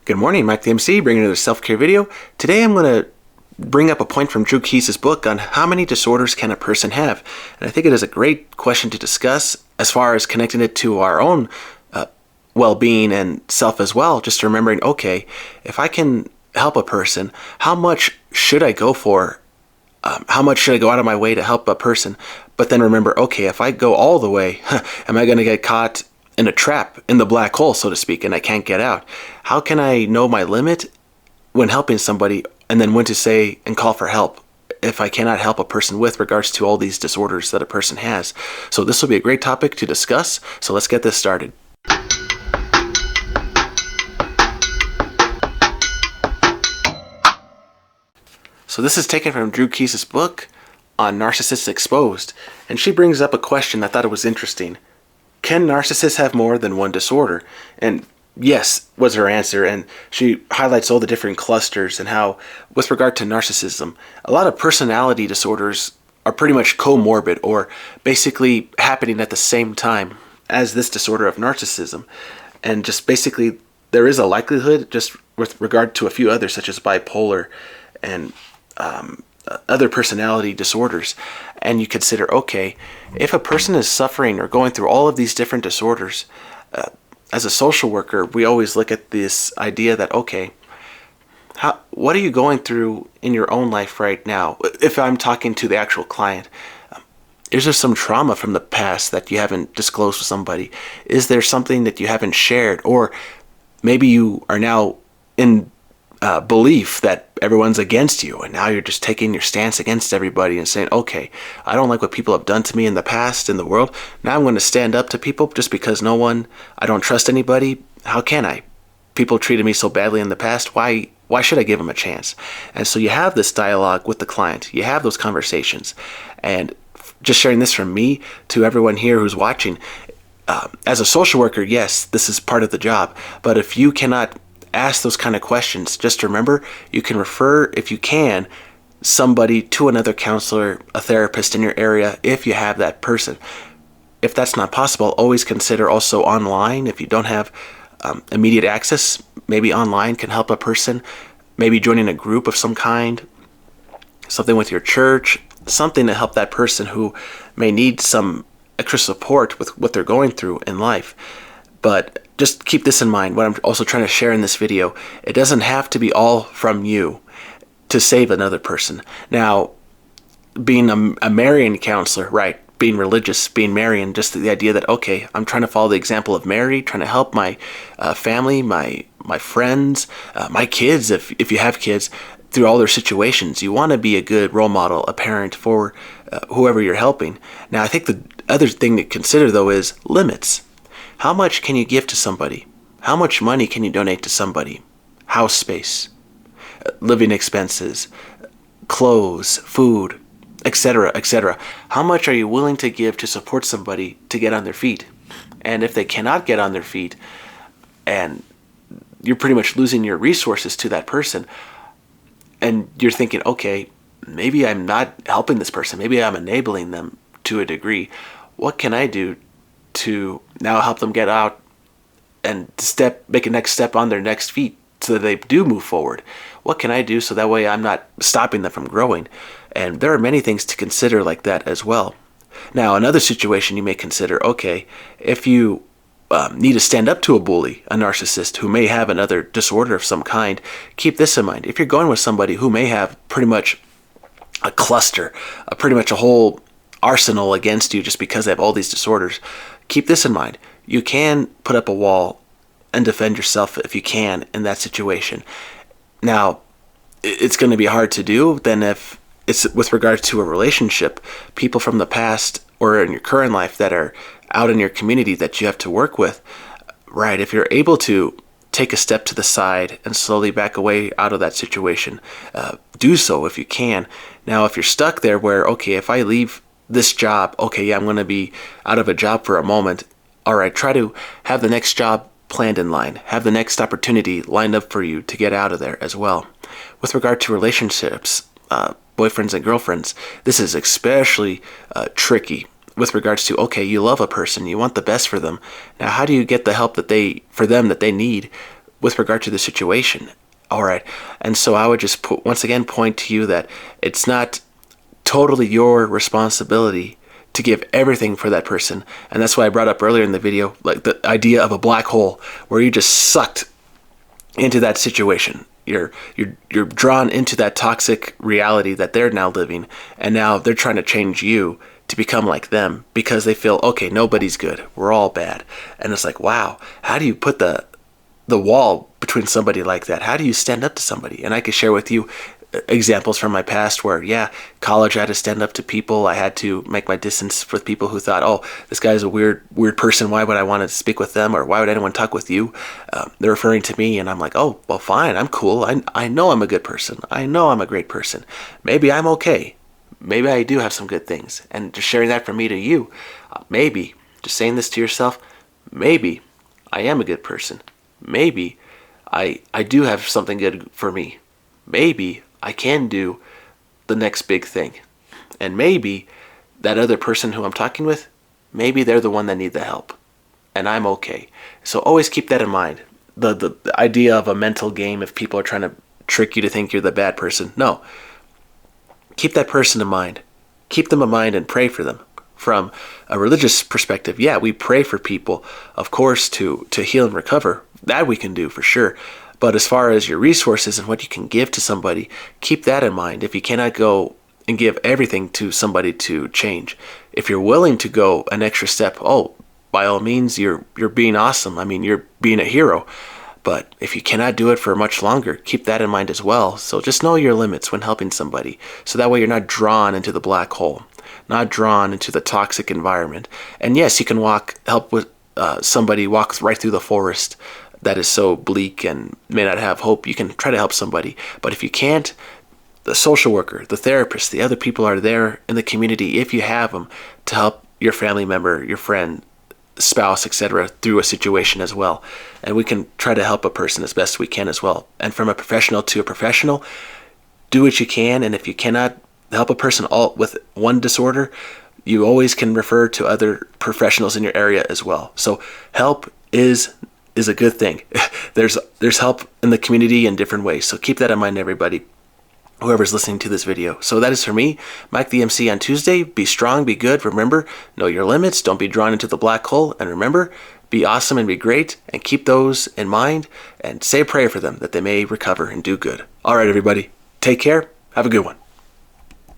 Good morning, Mike the MC, bringing another self-care video. Today I'm going to bring up a point from Drew Keyes' book on how many disorders can a person have. And I think it is a great question to discuss as far as connecting it to our own well-being and self as well. Just remembering, okay, if I can help a person, how much should I go for? How much should I go out of my way to help a person? But then remember, okay, if I go all the way, am I going to get caught in a trap, in the black hole, so to speak, and I can't get out? How can I know my limit when helping somebody, and then when to say and call for help if I cannot help a person with regards to all these disorders that a person has? So this will be a great topic to discuss, so let's get this started. So this is taken from Drew Keyes' book on Narcissists Exposed, and she brings up a question I thought it was interesting. Can narcissists have more than one disorder? And yes, was her answer, and she highlights all the different clusters and how, with regard to narcissism, a lot of personality disorders are pretty much comorbid or basically happening at the same time as this disorder of narcissism. And just basically, there is a likelihood, just with regard to a few others, such as bipolar and other personality disorders, and you consider, okay, if a person is suffering or going through all of these different disorders, as a social worker, we always look at this idea that, okay, what are you going through in your own life right now? If I'm talking to the actual client, is there some trauma from the past that you haven't disclosed to somebody? Is there something that you haven't shared? Or maybe you are now in belief that everyone's against you, and now you're just taking your stance against everybody and saying, okay, I don't like what people have done to me in the past in the world. Now I'm going to stand up to people just because I don't trust anybody. How can I? People treated me so badly in the past. Why should I give them a chance? And so you have this dialogue with the client. You have those conversations. And just sharing this from me to everyone here who's watching, as a social worker, yes, this is part of the job. But if you cannot ask those kind of questions, just remember, you can refer, if you can, somebody to another counselor, a therapist in your area, if you have that person. If that's not possible, always consider also online. If you don't have immediate access, maybe online can help a person. Maybe joining a group of some kind, something with your church, something to help that person who may need some extra support with what they're going through in life. But just keep this in mind, what I'm also trying to share in this video. It doesn't have to be all from you to save another person. Now, being a Marian counselor, right, being religious, being Marian, just the idea that, okay, I'm trying to follow the example of Mary, trying to help my family, my friends, my kids, if you have kids, through all their situations. You want to be a good role model, a parent for whoever you're helping. Now, I think the other thing to consider, though, is limits. How much can you give to somebody? How much money can you donate to somebody? House space, living expenses, clothes, food, etc., etc. How much are you willing to give to support somebody to get on their feet? And if they cannot get on their feet, and you're pretty much losing your resources to that person, and you're thinking, okay, maybe I'm not helping this person, maybe I'm enabling them to a degree. What can I do to now help them get out and make a next step on their next feet so that they do move forward? What can I do so that way I'm not stopping them from growing? And there are many things to consider like that as well. Now, another situation you may consider, okay, if you need to stand up to a bully, a narcissist who may have another disorder of some kind, keep this in mind. If you're going with somebody who may have pretty much a cluster, pretty much a whole arsenal against you just because they have all these disorders, keep this in mind. You can put up a wall and defend yourself if you can in that situation. Now, it's going to be hard to do than if it's with regard to a relationship, people from the past or in your current life that are out in your community that you have to work with. Right, if you're able to take a step to the side and slowly back away out of that situation, do so if you can. Now, if you're stuck there where, okay, if I leave this job, okay, yeah, I'm going to be out of a job for a moment. All right, try to have the next job planned in line. Have the next opportunity lined up for you to get out of there as well. With regard to relationships, boyfriends and girlfriends, this is especially tricky with regards to, okay, you love a person, you want the best for them. Now, how do you get the help that they need with regard to the situation. All right. And so I would just once again point to you that it's not totally your responsibility to give everything for that person. And that's why I brought up earlier in the video, like the idea of a black hole where you just sucked into that situation. You're drawn into that toxic reality that they're now living, and now they're trying to change you to become like them because they feel, okay, nobody's good, we're all bad. And it's like, wow, how do you put the wall between somebody like that? How do you stand up to somebody? And I could share with you examples from my past where, yeah, college I had to stand up to people. I had to make my distance with people who thought, oh, this guy's a weird person. Why would I want to speak with them? Or why would anyone talk with you? They're referring to me, and I'm like, oh, well, fine, I'm cool. I know I'm a good person. I know I'm a great person. Maybe I'm okay. Maybe I do have some good things. And just sharing that from me to you, maybe, just saying this to yourself, maybe I am a good person. Maybe I do have something good for me. Maybe I can do the next big thing. And maybe that other person who I'm talking with, maybe they're the one that need the help. And I'm okay. So always keep that in mind. The idea of a mental game, if people are trying to trick you to think you're the bad person. No. Keep that person in mind. Keep them in mind and pray for them. From a religious perspective, yeah, we pray for people, of course, to heal and recover. That we can do for sure. But as far as your resources and what you can give to somebody, keep that in mind. If you cannot go and give everything to somebody to change, if you're willing to go an extra step, oh, by all means, you're being awesome. I mean, you're being a hero. But if you cannot do it for much longer, keep that in mind as well. So just know your limits when helping somebody. So that way you're not drawn into the black hole, not drawn into the toxic environment. And yes, you can help with somebody walk right through the forest that is so bleak and may not have hope. You can try to help somebody. But if you can't, the social worker, the therapist, the other people are there in the community, if you have them, to help your family member, your friend, spouse, etc., through a situation as well. And we can try to help a person as best we can as well. And from a professional to a professional, do what you can. And if you cannot help a person all with one disorder, you always can refer to other professionals in your area as well. So help is a good thing. There's help in the community in different ways. So keep that in mind, everybody, whoever's listening to this video. So that is for me, Mike the MC on Tuesday. Be strong, be good. Remember, know your limits. Don't be drawn into the black hole. And remember, be awesome and be great. And keep those in mind. And say a prayer for them that they may recover and do good. All right, everybody. Take care. Have a good one.